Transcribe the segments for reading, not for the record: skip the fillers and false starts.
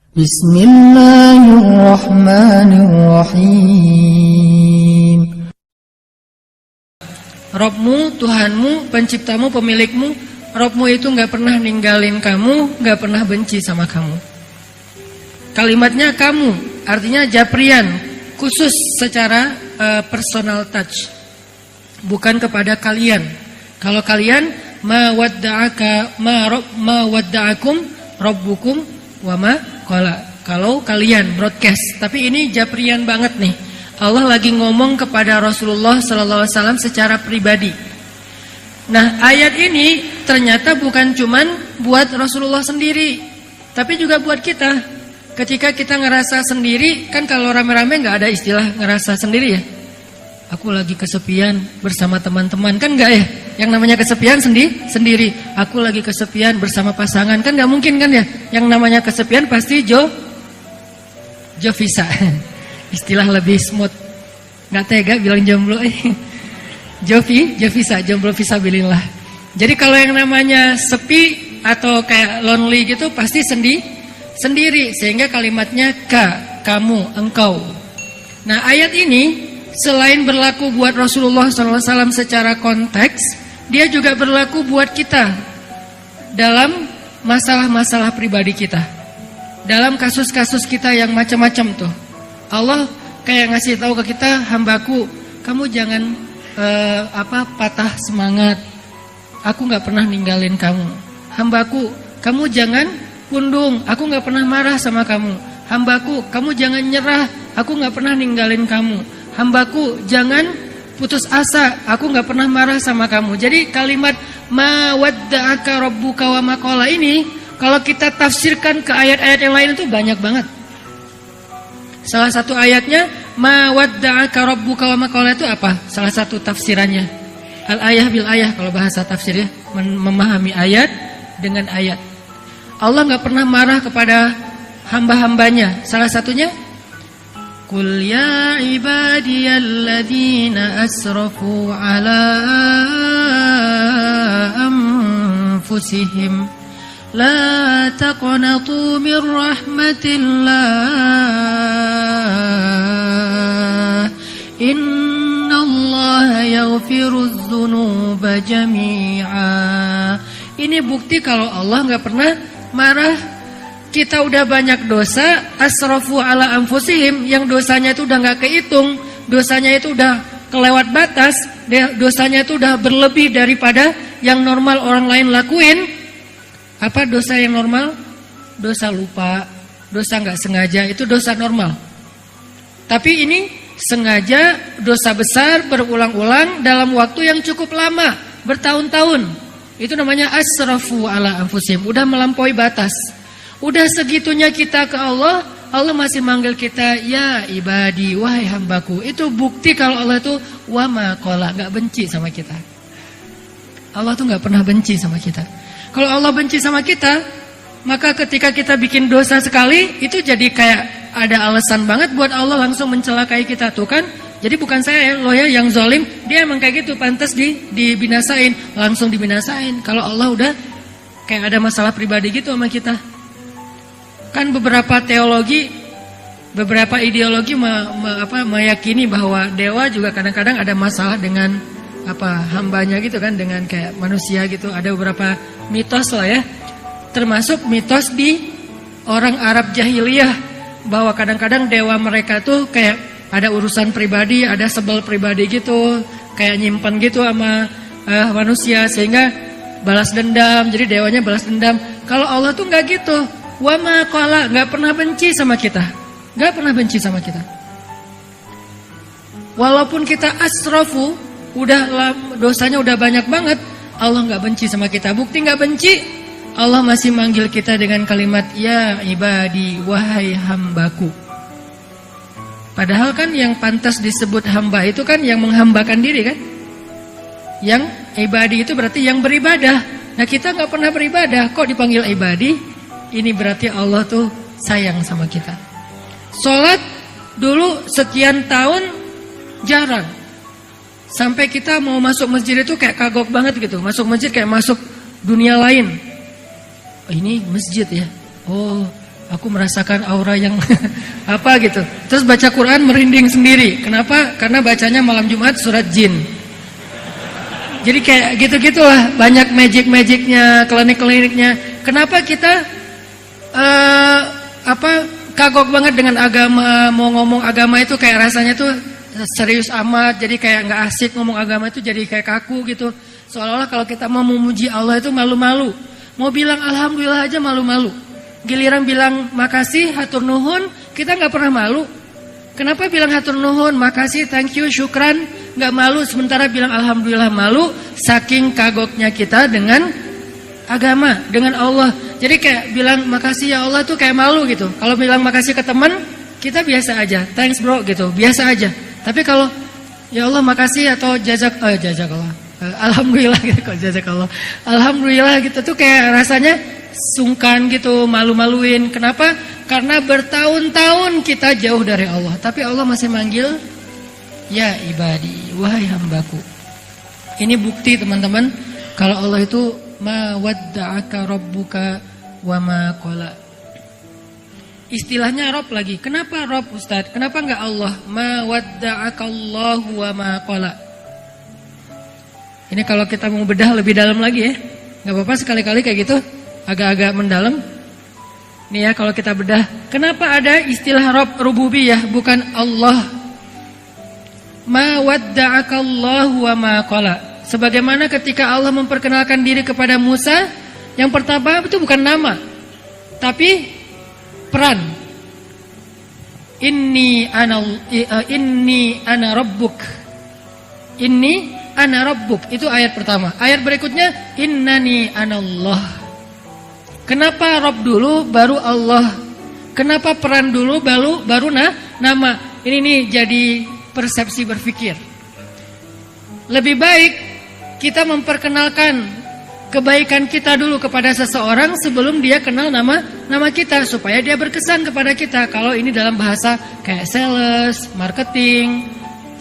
Bismillahirrahmanirrahim. Robmu, Tuhanmu, penciptamu, pemilikmu. Robmu itu gak pernah ninggalin kamu, gak pernah benci sama kamu. Kalimatnya kamu, artinya japrian, khusus secara personal touch. Bukan kepada kalian. Kalau kalian ma wadda'akum rabbukum wa ma qala. Kalau kalian broadcast, tapi ini japrian banget nih. Allah lagi ngomong kepada Rasulullah SAW secara pribadi. Nah, ayat ini ternyata bukan cuman buat Rasulullah sendiri, tapi juga buat kita. Ketika kita ngerasa sendiri, kan kalau rame-rame nggak ada istilah ngerasa sendiri ya. Aku lagi kesepian bersama teman-teman, kan nggak ya? Yang namanya kesepian sendiri. Aku lagi kesepian bersama pasangan, kan nggak mungkin kan ya? Yang namanya kesepian pasti Jo visa. Istilah lebih smooth. Nggak tega bilang jomblo. Jo visa, jomblo visabilillah. Jadi kalau yang namanya sepi atau kayak lonely gitu pasti sendiri. Sehingga kalimatnya kamu, engkau. Nah, ayat ini selain berlaku buat Rasulullah SAW secara konteks, dia juga berlaku buat kita dalam masalah-masalah pribadi kita. Dalam kasus-kasus kita yang macam-macam tuh, Allah kayak ngasih tahu ke kita, hambaku, kamu jangan patah semangat. Aku nggak pernah ninggalin kamu. Hambaku, kamu jangan pundung. Aku nggak pernah marah sama kamu. Hambaku, kamu jangan nyerah. Aku nggak pernah ninggalin kamu. Hambaku, jangan putus asa. Aku nggak pernah marah sama kamu. Jadi kalimat ma wadda'aka rabbuka wa ma qala ini, kalau kita tafsirkan ke ayat-ayat yang lain itu banyak banget. Salah satu ayatnya ma wadda'aka rabbuka wa ma qala itu apa? Salah satu tafsirannya al-ayah bil ayah kalau bahasa tafsir ya, memahami ayat dengan ayat. Allah nggak pernah marah kepada hamba-hambanya. Salah satunya Qul ya ibadiyalladzina asrafu ala anfusihim la taqnatu min rahmatillah innallaha yaghfirudz dzunuba jami'a. Ini bukti kalau Allah nggak pernah marah. Kita udah banyak dosa, asrafu ala anfusihim, yang dosanya itu udah nggak kehitung, dosanya itu udah kelewat batas, dosanya itu udah berlebih daripada yang normal orang lain lakuin. Apa dosa yang normal? Dosa lupa, dosa nggak sengaja, itu dosa normal. Tapi ini sengaja, dosa besar berulang-ulang dalam waktu yang cukup lama, bertahun-tahun. Itu namanya asrafu ala anfusihim, udah melampaui batas. Udah segitunya kita ke Allah, Allah masih manggil kita ya ibadi, wahai hambaku. Itu bukti kalau Allah itu wa ma qala, enggak benci sama kita. Allah tuh enggak pernah benci sama kita. Kalau Allah benci sama kita, maka ketika kita bikin dosa sekali, itu jadi kayak ada alasan banget buat Allah langsung mencelakai kita tuh kan. Jadi bukan saya loh ya yang zalim, dia emang kayak gitu, pantas dibinasain, langsung dibinasain. Kalau Allah udah kayak ada masalah pribadi gitu sama kita. Kan beberapa teologi, beberapa ideologi meyakini bahwa dewa juga kadang-kadang ada masalah dengan hambanya gitu kan, dengan kayak manusia gitu. Ada beberapa mitos lah ya, termasuk mitos di orang Arab jahiliyah, bahwa kadang-kadang dewa mereka tuh kayak ada urusan pribadi, ada sebel pribadi gitu, kayak nyimpen gitu sama manusia sehingga balas dendam. Jadi dewanya balas dendam. Kalau Allah tuh nggak gitu. Wa ma qala, nggak pernah benci sama kita, nggak pernah benci sama kita. Walaupun kita asrafu, dosanya udah banyak banget, Allah nggak benci sama kita. Bukti nggak benci, Allah masih manggil kita dengan kalimat ya ibadi, wahai hambaku. Padahal kan yang pantas disebut hamba itu kan yang menghambakan diri kan. Yang ibadi itu berarti yang beribadah. Nah kita nggak pernah beribadah, kok dipanggil ibadi? Ini berarti Allah tuh sayang sama kita. Sholat dulu sekian tahun jarang. Sampai kita mau masuk masjid itu kayak kagok banget gitu. Masuk masjid kayak masuk dunia lain. Oh, ini masjid ya. Oh, aku merasakan aura yang apa gitu. Terus baca Quran merinding sendiri. Kenapa? Karena bacanya malam Jumat surat Jin. Jadi kayak gitu-gitulah, banyak magic-magicnya, klinik-kliniknya. Kenapa kita kagok banget dengan agama, mau ngomong agama itu kayak rasanya tuh serius amat, jadi kayak nggak asik ngomong agama itu, jadi kayak kaku gitu. Seolah-olah kalau kita mau memuji Allah itu malu-malu. Mau bilang alhamdulillah aja malu-malu. Giliran bilang makasih, hatur nuhun, kita nggak pernah malu. Kenapa bilang hatur nuhun, makasih, thank you, syukran, nggak malu, sementara bilang alhamdulillah malu, saking kagoknya kita dengan agama, dengan Allah. Jadi kayak bilang makasih ya Allah tuh kayak malu gitu. Kalau bilang makasih ke teman, kita biasa aja, thanks bro gitu, biasa aja. Tapi kalau ya Allah makasih atau jazakallah, alhamdulillah gitu, kok jazakallah, alhamdulillah gitu tuh kayak rasanya sungkan gitu, malu-maluin. Kenapa? Karena bertahun-tahun kita jauh dari Allah, tapi Allah masih manggil ya ibadi, wahai hambaku. Ini bukti teman-teman kalau Allah itu ma wadda'aka rabbuka wa ma qala. Istilahnya Rob lagi. Kenapa Rob Ustaz? Kenapa enggak Allah? Ma wadda'aka Allahu wa ma qala. Ini kalau kita mau bedah lebih dalam lagi ya. Enggak apa-apa sekali-kali kayak gitu, agak-agak mendalam. Nih ya kalau kita bedah, kenapa ada istilah Rob rububiyah bukan Allah? Ma wadda'aka Allahu wa ma qala. Sebagaimana ketika Allah memperkenalkan diri kepada Musa, yang pertama itu bukan nama, tapi peran. Inni ana rabbuk. Inni ana rabbuk. Itu ayat pertama. Ayat berikutnya innani anallah. Kenapa Rabb dulu baru Allah? Kenapa peran dulu baru nama? Ini nih jadi persepsi berpikir. Lebih baik kita memperkenalkan kebaikan kita dulu kepada seseorang sebelum dia kenal nama kita, supaya dia berkesan kepada kita. Kalau ini dalam bahasa kayak sales, marketing,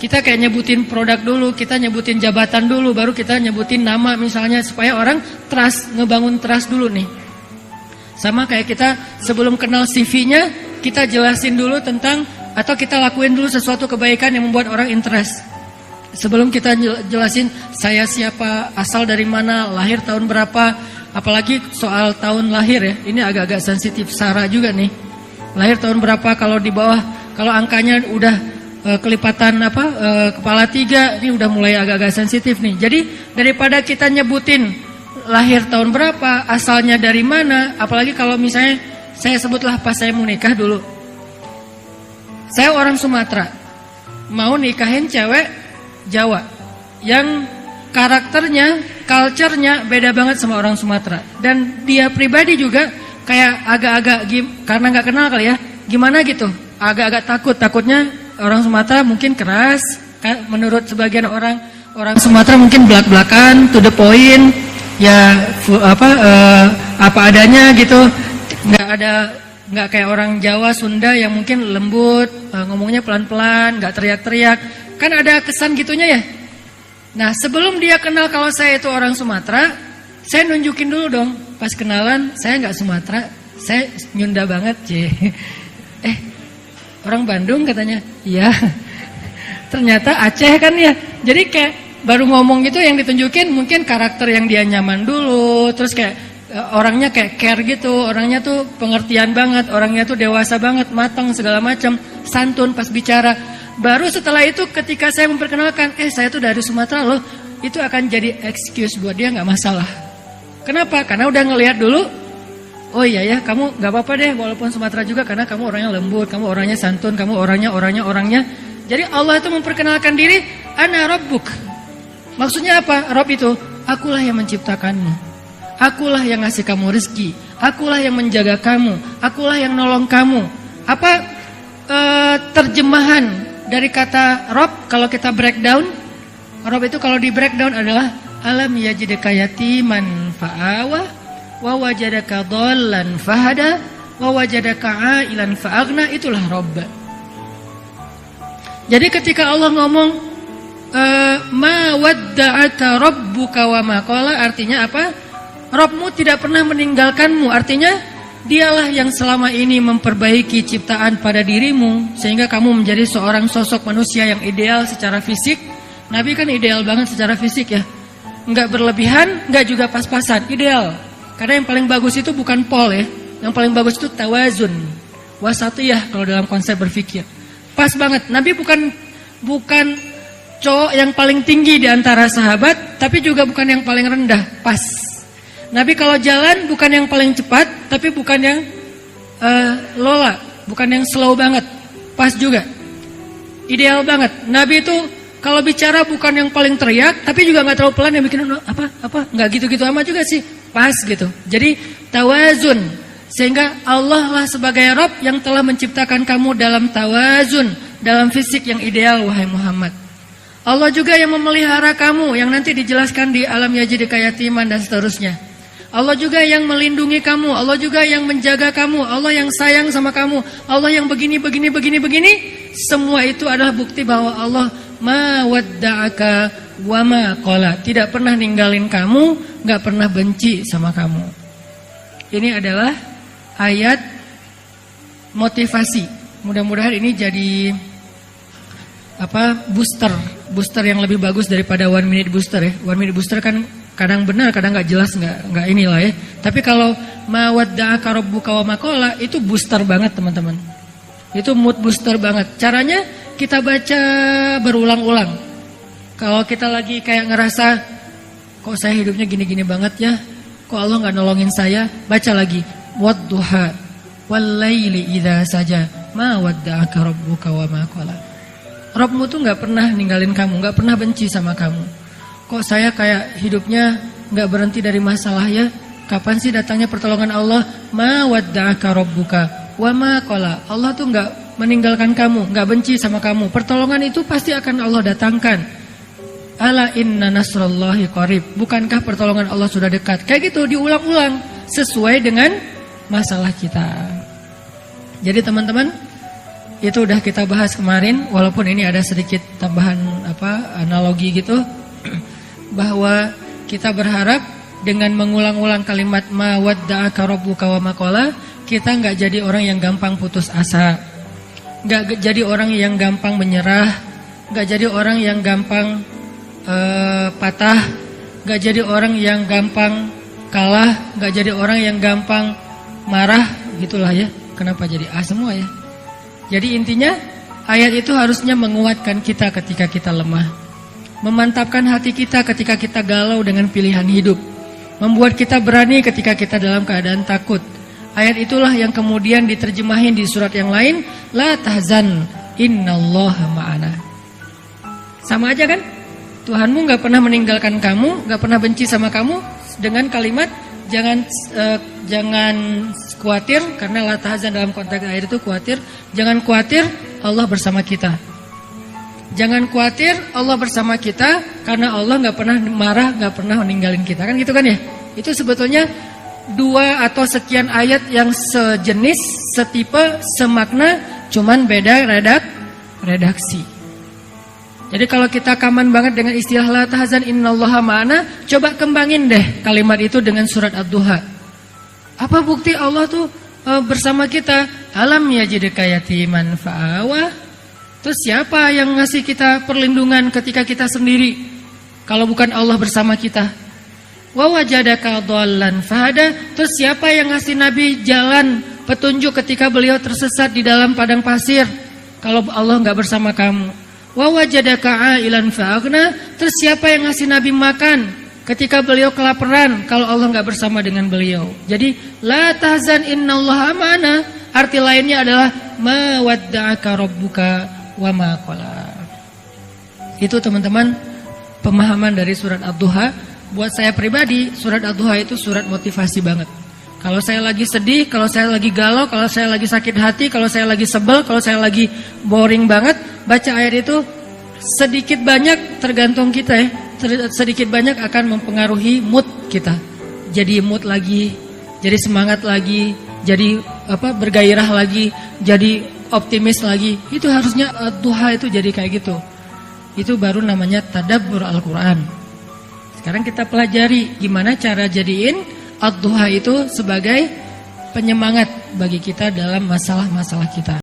kita kayak nyebutin produk dulu, kita nyebutin jabatan dulu, baru kita nyebutin nama misalnya, supaya orang trust, ngebangun trust dulu nih. Sama kayak kita sebelum kenal CV-nya, kita jelasin dulu tentang, atau kita lakuin dulu sesuatu kebaikan yang membuat orang interest. Sebelum kita jelasin saya siapa, asal dari mana, lahir tahun berapa. Apalagi soal tahun lahir ya, ini agak-agak sensitif Sarah juga nih. Lahir tahun berapa, kalau di bawah, kalau angkanya udah kelipatan kepala 3, ini udah mulai agak-agak sensitif nih. Jadi daripada kita nyebutin lahir tahun berapa, asalnya dari mana, apalagi kalau misalnya saya sebutlah pas saya mau nikah dulu. Saya orang Sumatera, mau nikahin cewek Jawa yang karakternya, culture-nya beda banget sama orang Sumatera. Dan dia pribadi juga kayak agak-agak, karena gak kenal kali ya, gimana gitu, agak-agak takutnya orang Sumatera mungkin keras, menurut sebagian orang Sumatera mungkin belak-belakan, to the point, ya apa adanya gitu, nggak kayak orang Jawa, Sunda yang mungkin lembut, ngomongnya pelan-pelan, nggak teriak-teriak. Kan ada kesan gitunya ya. Nah sebelum dia kenal kalau saya itu orang Sumatera, saya nunjukin dulu dong. Pas kenalan, saya nggak Sumatera, saya Nyunda banget, orang Bandung katanya. Iya. Ternyata Aceh kan ya. Jadi kayak baru ngomong gitu yang ditunjukin mungkin karakter yang dia nyaman dulu, terus kayak orangnya kayak care gitu, orangnya tuh pengertian banget, orangnya tuh dewasa banget, matang segala macam, santun pas bicara. Baru setelah itu ketika saya memperkenalkan, saya tuh dari Sumatera loh, itu akan jadi excuse buat dia, nggak masalah. Kenapa? Karena udah ngelihat dulu, oh iya ya, kamu nggak apa-apa deh walaupun Sumatera juga, karena kamu orangnya lembut, kamu orangnya santun, kamu orangnya. Jadi Allah itu memperkenalkan diri, ana rabbuk. Maksudnya apa? Rabb itu, akulah yang menciptakanmu, akulah yang ngasih kamu rezeki, akulah yang menjaga kamu, akulah yang nolong kamu. Apa terjemahan dari kata Rabb kalau kita breakdown? Rabb itu kalau di breakdown adalah alam yajidka yatiman fa'awa wa wajadaka dhallan fahada wa wajadaka ailan fa'aghna. Itulah Rabb. Jadi ketika Allah ngomong ma wadda'aka rabbuka wa ma qala, artinya apa? Rabbmu tidak pernah meninggalkanmu. Artinya Dialah yang selama ini memperbaiki ciptaan pada dirimu sehingga kamu menjadi seorang sosok manusia yang ideal secara fisik. Nabi kan ideal banget secara fisik ya. Enggak berlebihan, enggak juga pas-pasan, ideal. Karena yang paling bagus itu bukan pol ya. Yang paling bagus itu tawazun. Wasatiyah kalau dalam konsep berpikir. Pas banget. Nabi bukan cowok yang paling tinggi di antara sahabat, tapi juga bukan yang paling rendah, pas. Nabi kalau jalan bukan yang paling cepat, tapi bukan yang lola, bukan yang slow banget, pas juga. Ideal banget. Nabi itu kalau bicara bukan yang paling teriak, tapi juga nggak terlalu pelan yang bikin apa, nggak gitu-gitu amat juga sih, pas gitu. Jadi tawazun, sehingga Allah lah sebagai Rabb yang telah menciptakan kamu dalam tawazun, dalam fisik yang ideal, wahai Muhammad. Allah juga yang memelihara kamu, yang nanti dijelaskan di alam yajid kayatiman dan seterusnya. Allah juga yang melindungi kamu, Allah juga yang menjaga kamu, Allah yang sayang sama kamu, Allah yang begini. Semua itu adalah bukti bahwa Allah ma wadda'aka wa ma qala, tidak pernah ninggalin kamu, gak pernah benci sama kamu. Ini adalah ayat motivasi. Mudah-mudahan ini jadi booster yang lebih bagus daripada 1 minute booster ya. 1 minute booster kan kadang benar, kadang nggak jelas, nggak inilah ya. Tapi kalau mawadda'aka rabbuka wa ma qala itu booster banget teman-teman. Itu mood booster banget. Caranya kita baca berulang-ulang. Kalau kita lagi kayak ngerasa kok saya hidupnya gini-gini banget ya, kok Allah nggak nolongin saya, baca lagi wadduha wal laili idza saja mawadda'aka rabbuka wa ma qala. Rabbmu tuh nggak pernah ninggalin kamu, nggak pernah benci sama kamu. Kok saya kayak hidupnya nggak berhenti dari masalah ya? Kapan sih datangnya pertolongan Allah? Ma wadda'aka rabbuka wa ma qala. Allah tuh nggak meninggalkan kamu, nggak benci sama kamu. Pertolongan itu pasti akan Allah datangkan. Ala inna nasrallahi qarib. Bukankah pertolongan Allah sudah dekat? Kayak gitu diulang-ulang sesuai dengan masalah kita. Jadi teman-teman, itu udah kita bahas kemarin, walaupun ini ada sedikit tambahan analogi gitu. Bahwa kita berharap dengan mengulang-ulang kalimat ma wadda'aka rabbuka wa ma qala, kita enggak jadi orang yang gampang putus asa, enggak jadi orang yang gampang menyerah, enggak jadi orang yang gampang patah, enggak jadi orang yang gampang kalah, enggak jadi orang yang gampang marah, gitulah ya. Kenapa jadi semua ya? Jadi intinya ayat itu harusnya menguatkan kita ketika kita lemah. Memantapkan hati kita ketika kita galau dengan pilihan hidup. Membuat kita berani ketika kita dalam keadaan takut. Ayat itulah yang kemudian diterjemahin di surat yang lain. La tahzan innallaha ma'ana. Sama aja kan? Tuhanmu gak pernah meninggalkan kamu, gak pernah benci sama kamu. Dengan kalimat jangan khawatir. Karena la tahzan dalam konteks ayat itu khawatir. Jangan khawatir, Allah bersama kita. Jangan khawatir, Allah bersama kita, karena Allah gak pernah marah, gak pernah meninggalin kita. Kan gitu kan ya? Itu sebetulnya 2 atau sekian ayat yang sejenis, setipe, semakna, cuman beda redaksi. Jadi kalau kita kaman banget dengan istilah la tahzan innallaha ma'ana, coba kembangin deh kalimat itu dengan surat Ad-Duha. Apa bukti Allah tuh bersama kita? Alam yajidka yatiman fa'awa. Terus siapa yang ngasih kita perlindungan ketika kita sendiri? Kalau bukan Allah bersama kita. Wa wajadaka dhallan fahada. Terus siapa yang ngasih Nabi jalan petunjuk ketika beliau tersesat di dalam padang pasir? Kalau Allah enggak bersama kamu. Wa wajadaka ailan fa'aghna. Terus siapa yang ngasih Nabi makan ketika beliau kelaparan kalau Allah enggak bersama dengan beliau? Jadi la tahzan innallaha ma'ana. Arti lainnya adalah ma wadda'aka rabbuka wa ma qala. Itu teman-teman pemahaman dari surat Ad-Duha. Buat saya pribadi, surat Ad-Duha itu surat motivasi banget. Kalau saya lagi sedih, kalau saya lagi galau, kalau saya lagi sakit hati, kalau saya lagi sebel, kalau saya lagi boring banget, baca ayat itu sedikit banyak tergantung kita ya. Sedikit banyak akan mempengaruhi mood kita. Jadi mood lagi, jadi semangat lagi, jadi bergairah lagi, jadi optimis lagi. Itu harusnya Ad-Duha itu jadi kayak gitu. Itu baru namanya tadabbur Al-Quran. Sekarang kita pelajari gimana cara jadiin Ad-Duha itu sebagai penyemangat bagi kita dalam masalah-masalah kita.